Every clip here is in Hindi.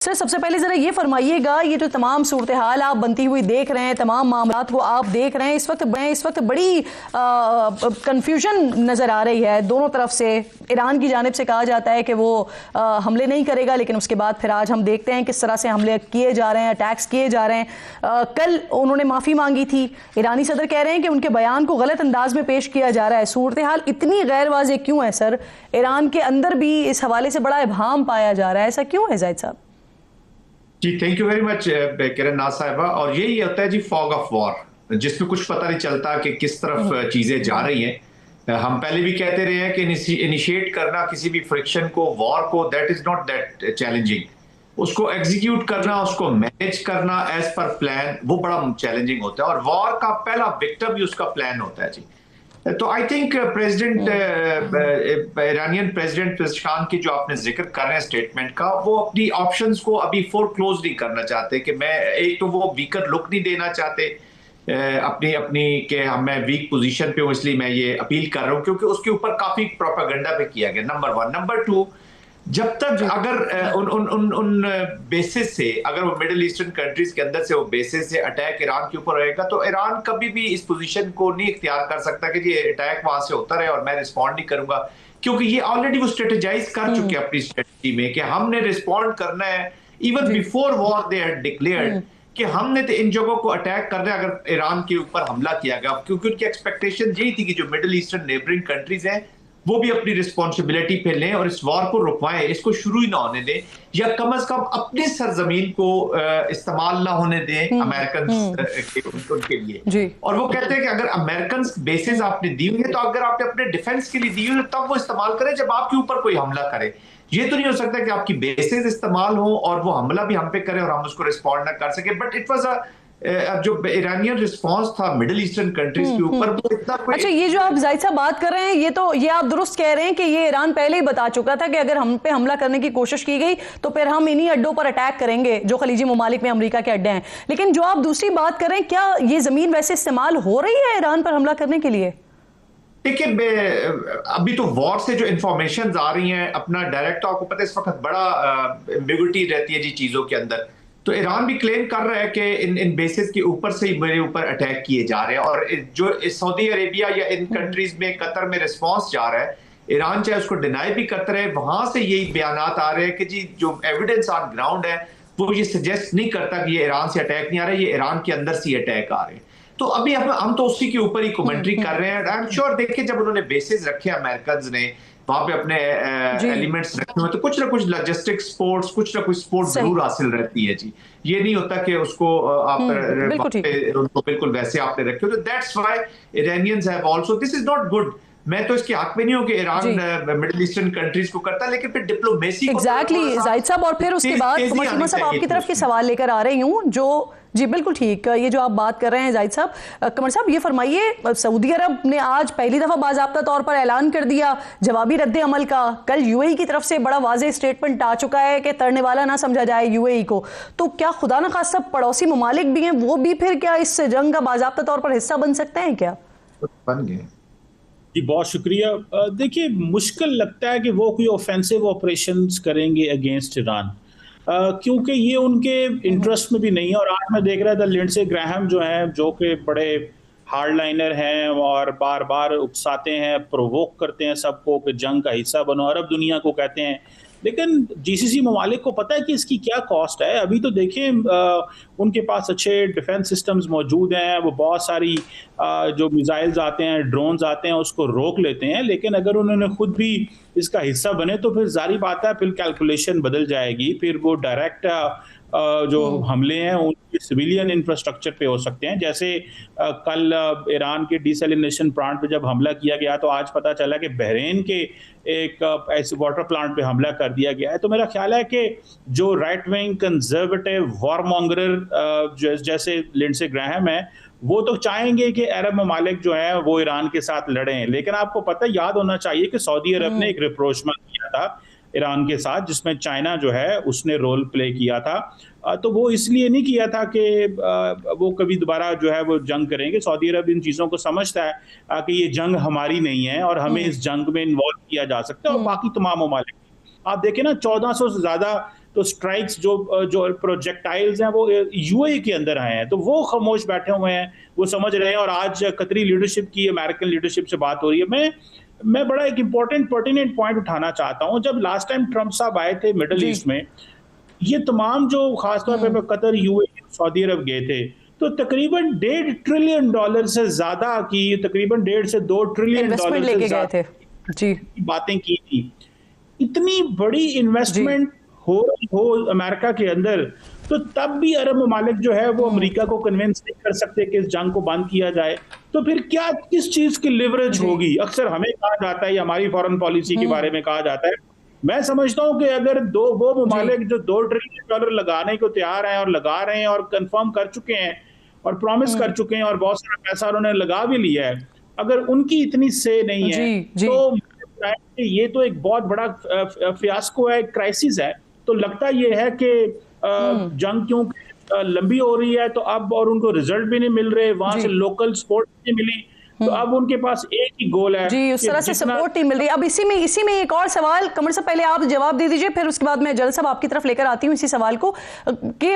सर सबसे पहले जरा ये फरमाइएगा, ये जो तमाम सूरत हाल आप बनती हुई देख रहे हैं, तमाम मामलात को आप देख रहे हैं, इस वक्त बड़ी कंफ्यूजन नज़र आ रही है दोनों तरफ से। ईरान की जानिब से कहा जाता है कि वो हमले नहीं करेगा, लेकिन उसके बाद फिर आज हम देखते हैं किस तरह से हमले किए जा रहे हैं, अटैक्स किए जा रहे हैं। कल उन्होंने माफ़ी मांगी थी, ईरानी सदर कह रहे हैं कि उनके बयान को गलत अंदाज में पेश किया जा रहा है। सूरत हाल इतनी गैर वाज़ेह क्यों है सर? ईरान के अंदर भी इस हवाले से बड़ा इबहम पाया जा रहा है, ऐसा क्यों है जाहिद साहब? जी थैंक यू वेरी मच किरण नाज साहिबा। और यही होता है जी फॉग ऑफ वॉर, जिसमें कुछ पता नहीं चलता कि किस तरफ चीजें जा रही हैं। हम पहले भी कहते रहे हैं कि इनिशिएट करना किसी भी फ्रिक्शन को, वॉर को, that is not that challenging. उसको एग्जीक्यूट करना, उसको मैनेज करना एज पर प्लान, वो बड़ा चैलेंजिंग होता है। और वॉर का पहला विक्टिम भी उसका प्लान होता है जी। तो I think Iranian president Pezeshkian की जो आपने जिक्र कर रहे हैं स्टेटमेंट का, वो अपनी ऑप्शंस को अभी फोरक्लोज नहीं करना चाहते। कि मैं एक तो वो वीकर लुक नहीं देना चाहते अपनी अपनी कि मैं वीक पोजीशन पे हूं, इसलिए मैं ये अपील कर रहा हूं, क्योंकि उसके ऊपर काफी प्रोपेगेंडा पे किया गया, नंबर वन। नंबर टू, जब तक अगर उन बेसिस से, अगर वो मिडिल ईस्टर्न कंट्रीज के अंदर से वो बेसिस से अटैक ईरान के ऊपर रहेगा, तो ईरान कभी भी इस पोजीशन को नहीं इख्तियार कर सकता कि ये अटैक वहां से होता रहे और मैं रिस्पॉन्ड नहीं करूंगा। क्योंकि ये ऑलरेडी वो स्ट्रेटेजाइज कर चुके हैं अपनी स्ट्रेटजी में कि हमने रिस्पॉन्ड करना है। Even before war they had declared कि हमने तो इन जगहों को अटैक करना है अगर ईरान के ऊपर हमला किया गया, क्योंकि उनकी एक्सपेक्टेशन यही थी कि जो मिडिल ईस्टर्न नेबरिंग कंट्रीज हैं वो भी अपनी रिस्पॉन्सिबिलिटी पे लें और इस वॉर को रुकवाएं, इसको शुरू ही ना होने दें, या कम से कम अपनी सरजमीन को इस्तेमाल ना होने दें अमेरिकन उनके लिए। और वो कहते हैं कि अगर अमेरिकन बेसिस आपने दी हुई है, तो अगर आपने अपने डिफेंस के लिए दी हुई है तब वो इस्तेमाल करें जब आपके ऊपर कोई हमला करे। ये तो नहीं हो सकता कि आपकी बेसिस इस्तेमाल हो और वो हमला भी हम पे करे और हम उसको रिस्पॉन्ड ना कर सके। बट इट वाज जो ईरानियन रिस्पांस था मिडिल ईस्टर्न कंट्रीज के ऊपर, वो इतना अच्छा, ये जो आप जाहिद साहब बात कर रहे हैं, ये आप दुरुस्त कह रहे हैं कि ये ईरान पहले ही बता चुका था कि अगर हम पे हमला करने की कोशिश की गई तो फिर हम इन्हीं अड्डों पर अटैक करेंगे जो खलीजी ममालिक में अमेरिका के अड्डे हैं। लेकिन जो आप दूसरी बात कर रहे हैं, क्या ये जमीन वैसे इस्तेमाल हो रही है ईरान पर हमला करने के लिए? देखिए, अभी तो वॉर से जो इंफॉर्मेशन आ रही हैं, अपना डायरेक्ट आपको पता है इस वक्त बड़ा एम्बिग्युइटी रहती है जी चीजों के अंदर। तो ईरान भी क्लेम कर रहा है कि इन बेसिस के ऊपर से ही मेरे ऊपर अटैक किए जा रहे हैं। और जो सऊदी अरेबिया या इन कंट्रीज में, कतर में रिस्पांस जा रहा है, ईरान चाहे उसको डिनाई भी करता रहे, वहां से यही बयानात आ रहे हैं कि जी जो एविडेंस ऑन ग्राउंड है वो ये सजेस्ट नहीं करता कि ये ईरान से अटैक नहीं आ रहा है, ये ईरान के अंदर से अटैक आ रहे हैं। तो अभी हम तो उसी के ऊपर ही कमेंट्री कर रहे हैं। आई एम श्योर, देखिए जब उन्होंने बेसिस रखे अमेरिकन ने, वहां पे अपने एलिमेंट्स रखे हुए, तो कुछ ना कुछ लॉजिस्टिक स्पोर्ट्स, कुछ ना कुछ स्पोर्ट जरूर हासिल रहती है जी। ये नहीं होता कि उसको आप उनको बिल्कुल वैसे आपने रखे हो। तो that's why Iranians have also, this is not good. मैं तो इसके हक में नहीं हूं कि ईरान मिडिल ईस्टर्न कंट्रीज को करता है, लेकिन फिर डिप्लोमेसी एग्जैक्टली जाहिद साहब। और फिर उसके बाद कमर साहब आपकी तरफ के सवाल लेकर आ रही हूँ जो जी बिल्कुल ठीक, ये जो आप बात कर रहे हैं जाहिद साहब, कमर साहब ये फरमाइए, सऊदी अरब ने आज पहली दफा बाज़ाब्ता तौर पर ऐलान कर दिया जवाबी रद्द अमल का। कल यूएई की तरफ से बड़ा वाज़ेह स्टेटमेंट आ चुका है कि तरने वाला ना समझा जाए यूएई को। तो क्या खुदा न खास्ता पड़ोसी ममालिक भी हैं, वो भी फिर क्या इस जंग का बाज़ाब्ता तौर पर हिस्सा बन सकते हैं क्या? बन गए जी, बहुत शुक्रिया। देखिए, मुश्किल लगता है कि वो कोई ऑफेंसिव ऑपरेशंस करेंगे अगेंस्ट ईरान, क्योंकि ये उनके इंटरेस्ट में भी नहीं है। और आज मैं देख रहा था लिंडसे ग्राहम जो हैं, जो कि बड़े हार्डलाइनर हैं और बार बार उकसाते हैं, प्रोवोक करते हैं सबको कि जंग का हिस्सा बनो, अरब दुनिया को कहते हैं। लेकिन जीसीसी ममालिक को पता है कि इसकी क्या कॉस्ट है। अभी तो देखें, उनके पास अच्छे डिफेंस सिस्टम्स मौजूद हैं, वो बहुत सारी जो मिसाइल्स आते हैं, ड्रोन्स आते हैं, उसको रोक लेते हैं। लेकिन अगर उन्होंने खुद भी इसका हिस्सा बने तो फिर जारी बात है, फिर कैलकुलेशन बदल जाएगी। फिर वो डायरेक्ट जो हमले हैं उनके सिविलियन इंफ्रास्ट्रक्चर पे हो सकते हैं। जैसे कल ईरान के डिसैलिनेशन प्लांट पे जब हमला किया गया, तो आज पता चला कि बहरीन के एक ऐसे वाटर प्लांट पे हमला कर दिया गया है। तो मेरा ख्याल है कि जो राइट विंग कंजर्वेटिव वॉरमॉन्गरर जैसे लिंडसे ग्राहम है, वो तो चाहेंगे कि अरब ममालिक जो है वो ईरान के साथ लड़ें। लेकिन आपको पता याद होना चाहिए कि सऊदी अरब ने एक रिप्रोचमेंट किया था ईरान के साथ, जिसमें चाइना जो है उसने रोल प्ले किया था। तो वो इसलिए नहीं किया था कि वो कभी दोबारा जो है वो जंग करेंगे। सऊदी अरब इन चीज़ों को समझता है कि ये जंग हमारी नहीं है और हमें इस जंग में इन्वॉल्व किया जा सकता है, और बाकी तमाम ममालिक। आप देखें ना, 1400 से ज़्यादा तो स्ट्राइक्स जो प्रोजेक्टाइल्स हैं वो यूएई के अंदर आए हैं, तो वो खामोश बैठे हुए हैं, वो समझ रहे हैं। और आज कतरी लीडरशिप की, अमेरिकन लीडरशिप से बात हो रही है। मैं बड़ा एक इंपॉर्टेंट पर्टिनेंट पॉइंट उठाना चाहता हूं। जब लास्ट टाइम ट्रंप साहब आए थे मिडल ईस्ट में, ये तमाम जो खासतौर पे कतर, यूएई, सऊदी अरब गए थे, तो तकरीबन $1.5 ट्रिलियन से ज्यादा की, तकरीबन 1.5 से 2 ट्रिलियन इन्वेस्टमेंट लेके गए थे जी, बातें की थी। इतनी बड़ी इन्वेस्टमेंट हो अमेरिका के अंदर, तो तब भी अरब ममालिक जो है वो अमेरिका को कन्विंस नहीं कर सकते कि इस जंग को बंद किया जाए। तो फिर क्या, किस चीज की लिवरेज होगी? अक्सर हमें कहा जाता है, हमारी फॉरेन पॉलिसी के बारे में कहा जाता है। मैं समझता हूं कि अगर वो ममालिक जो $2 ट्रिलियन लगाने को तैयार हैं और लगा रहे हैं और कंफर्म कर चुके हैं और प्रॉमिस कर चुके हैं और बहुत सारा पैसा उन्होंने लगा भी लिया है, अगर उनकी इतनी से नहीं है तो ये तो एक बहुत बड़ा फियास्को है, क्राइसिस है। तो लगता ये है कि जंग क्यों लंबी हो रही है, तो अब और उनको रिजल्ट भी नहीं मिल रहे, वहां से लोकल सपोर्ट नहीं मिली, तो अब उनके पास एक ही गोल है जी, उस तरह से सपोर्ट नहीं मिल रही। अब इसी में एक और सवाल, कमर साहब पहले आप जवाब दे दीजिए, फिर उसके बाद मैं जल साहब आपकी तरफ लेकर आती हूँ इसी सवाल को, कि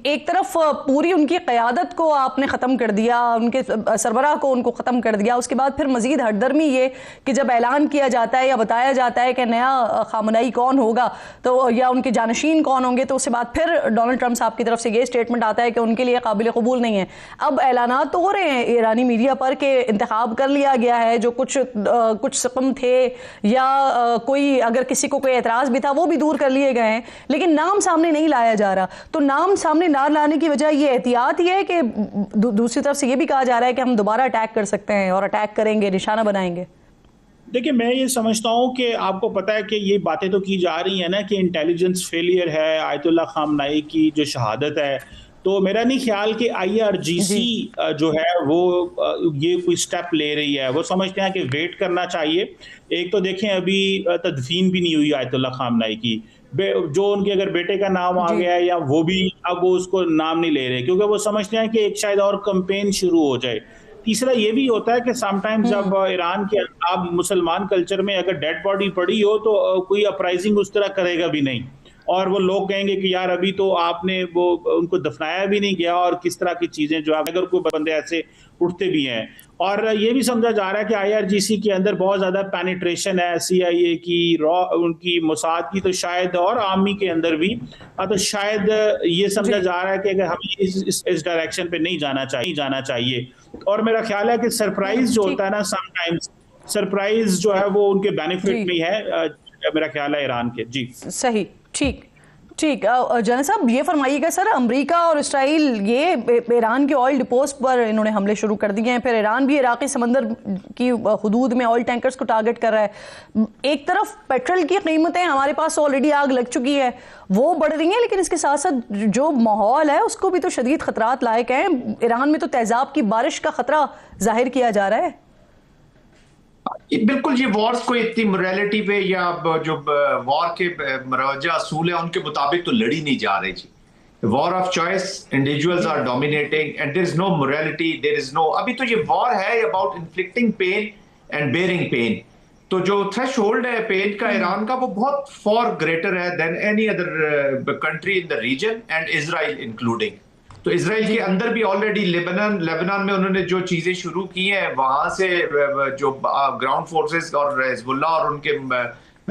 एक तरफ पूरी उनकी क़यादत को आपने ख़त्म कर दिया, उनके सरबराह को उनको ख़त्म कर दिया, उसके बाद फिर मज़ीद हरदर्मी ये कि जब ऐलान किया जाता है या बताया जाता है कि नया खामनेई कौन होगा, तो या उनके जानशीन कौन होंगे, तो उसके बाद फिर डोनाल्ड ट्रंप साहब की तरफ से ये स्टेटमेंट आता है कि उनके लिए काबिल कबूल नहीं है। अब ऐलानात तो हो रहे हैं ईरानी मीडिया पर कि इंतखाब कर लिया गया है, जो कुछ सकम थे या कोई अगर किसी को कोई एतराज भी था वो भी दूर कर लिए गए हैं, लेकिन नाम सामने नहीं लाया जा रहा। तो नाम सामने ना लाने की वजह ये एहतियात ही है कि दूसरी तरफ से ये भी कहा जा रहा है कि हम दोबारा अटैक कर सकते हैं और अटैक करेंगे, निशाना बनाएंगे। देखिए, मैं ये समझता हूँ कि आपको पता है कि ये बातें तो की जा रही है ना कि इंटेलिजेंस फेलियर है, आयतुल्ला खामनाई की जो शहादत है, तो मेरा नहीं ख्याल कि IRGC जो है वो ये कोई स्टेप ले रही है। वो समझते हैं कि वेट करना चाहिए। एक तो देखें, अभी तदफीन भी नहीं हुई आयतुल्ला खामनाई की, जो उनके अगर बेटे का नाम आ गया है या वो भी अब वो उसको नाम नहीं ले रहे, क्योंकि वो समझते हैं कि एक शायद और कैंपेन शुरू हो जाए। तीसरा ये भी होता है कि समटाइम्स जब ईरान के आप मुसलमान कल्चर में अगर डेड बॉडी पड़ी हो तो कोई अपराइजिंग उस तरह करेगा भी नहीं, और वो लोग कहेंगे कि यार अभी तो आपने वो उनको दफनाया भी नहीं गया, और किस तरह की चीजें जो अगर कोई बंदे ऐसे उठते भी हैं। और ये भी समझा जा रहा है कि IRGC के अंदर बहुत ज्यादा पेनिट्रेशन है, CIA की, उनकी मोसाद की, तो शायद और आर्मी के अंदर भी, तो शायद ये समझा जा रहा है कि अगर हमें इस डायरेक्शन पे नहीं जाना चाहिए। और मेरा ख्याल है कि सरप्राइज जो होता है ना, समटाइम्स सरप्राइज जो है वो उनके बेनिफिट में है, मेरा ख्याल है ईरान के। जी सही, ठीक। जनरल साहब ये फरमाइएगा सर, अमेरिका और इसराइल ये ईरान के ऑयल डिपोज पर इन्होंने हमले शुरू कर दिए हैं, फिर ईरान भी इराकी समंदर की हुदूद में ऑयल टैंकर्स को टारगेट कर रहा है। एक तरफ पेट्रोल की कीमतें हमारे पास ऑलरेडी आग लग चुकी है, वो बढ़ रही हैं, लेकिन इसके साथ साथ जो माहौल है उसको भी तो शदीद खतरात लायक हैं। ईरान में तो तेजाब की बारिश का खतरा जाहिर किया जा रहा है। बिल्कुल, ये वॉर्स को इतनी मोरालिटी पे या जो वॉर के मरवजा असूल है उनके मुताबिक तो लड़ी नहीं जा रही जी। War of choice, individuals are dominating and there is no morality, there is no, अभी तो ये वॉर है about inflicting pain and bearing pain. तो जो थ्रेशोल्ड है पेन का ईरान का, वो बहुत फॉर ग्रेटर है than any other country in the region and Israel including. तो इजराइल के अंदर भी ऑलरेडी लेबनान में उन्होंने जो चीजें शुरू की हैं, वहां से जो ग्राउंड फोर्सेस और हिजबुल्लाह और उनके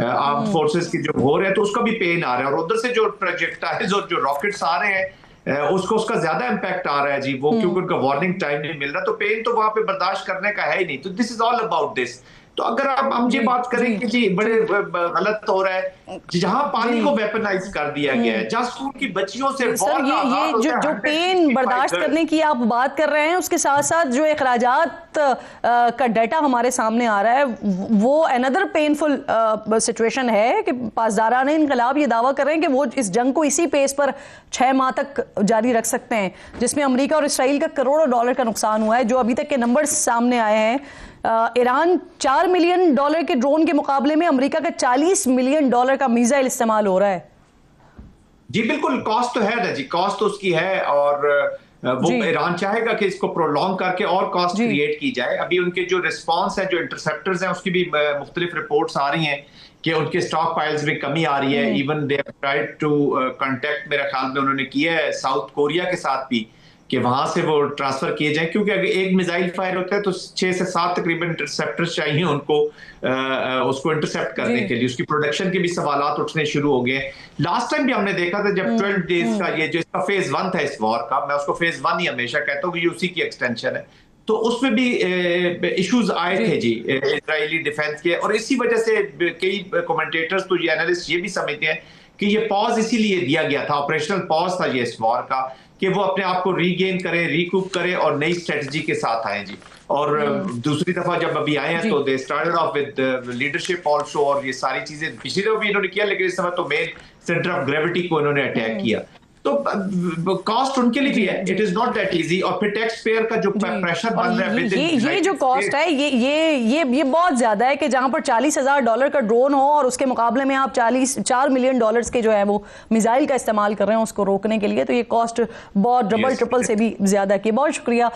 आर्म फोर्सेस की जो हो रहे हैं, तो उसका भी पेन आ रहा है। और उधर से जो प्रोजेक्टाइल्स और जो रॉकेट्स आ रहे हैं, उसका ज्यादा इम्पैक्ट आ रहा है जी, वो क्योंकि उनका वार्निंग टाइम नहीं मिल रहा, तो पेन तो वहां पे बर्दाश्त करने का है ही नहीं। तो this is all about this. तो अगर हम ये बात करें कि जी बड़े गलत हो रहा है, जहां पानी को वेपनाइज कर दिया गया है, जहां स्कूल की बच्चियों से सर ये जो पेन बर्दाश्त करने की आप बात कर रहे हैं, उसके साथ साथ जो अखराजात का डाटा हमारे सामने आ रहा है, वो अनदर पेनफुल सिचुएशन है कि पासदारान इनकलाब ये दावा कर रहे हैं कि वो इस जंग को इसी पेस पर 6 माह तक जारी रख सकते हैं, जिसमें अमेरिका और इसराइल का करोड़ों डॉलर का नुकसान हुआ है। जो अभी तक के नंबर्स सामने आए हैं, ईरान $4 मिलियन के ड्रोन के मुकाबले में अमेरिका का $40 मिलियन का मिसाइल इस्तेमाल हो रहा है। जी बिल्कुल, कॉस्ट तो है ना जी, कॉस्ट तो उसकी है। और वो ईरान चाहेगा कि इसको प्रोलॉन्ग करके और कॉस्ट क्रिएट की जाए। अभी उनके जो रिस्पॉन्स है, जो इंटरसेप्टर्स हैं, उसकी भी मुख्तलिफ रिपोर्ट्स आ रही हैं कि उनके स्टॉक पाइल्स में कमी आ रही है। Even they have tried to contact, मेरे ख्याल में उन्होंने किया है साउथ कोरिया के साथ भी कि वहां से वो ट्रांसफर किए जाएं, क्योंकि अगर एक मिसाइल फायर होता है तो 6 से 7 तकरीबन इंटरसेप्टर्स चाहिए उनको उसको इंटरसेप्ट करने के लिए। उसकी प्रोडक्शन के भी सवालात उठने शुरू हो गए। लास्ट टाइम भी हमने देखा था जब 12 डेज का ये जो इसका फेज 1 था इस वॉर का, मैं उसको फेज 1 ही हमेशा कहता हूँ कि ये उसी की एक्सटेंशन है, तो उसमें भी इश्यूज आए थे जी इजरायली डिफेंस के। और इसी वजह से कई कमेंटेटर्स तो ये एनालिस्ट ये भी समझते हैं कि ये पॉज इसीलिए दिया गया था, ऑपरेशनल पॉज था ये इस वॉर का, कि वो अपने आप को रीगेन करें, रिकूप करें और नई स्ट्रेटजी के साथ आए जी। और दूसरी दफा जब अभी आए हैं तो they started off with leadership also, और ये सारी चीजें पिछली दफा भी इन्होंने किया, लेकिन इस समय तो मेन सेंटर ऑफ ग्रेविटी को इन्होंने अटैक किया। तो कॉस्ट उनके लिए भी है, it is not that easy. और फिर टैक्स पेयर का जो प्रेशर बन रहा है, ये जो कॉस्ट है ये बहुत ज्यादा है कि जहां पर $40,000 का ड्रोन हो और उसके मुकाबले में आप $4 मिलियन के जो है वो मिसाइल का इस्तेमाल कर रहे हैं उसको रोकने के लिए, तो ये कॉस्ट बहुत डबल ट्रिपल से भी ज्यादा की। बहुत शुक्रिया।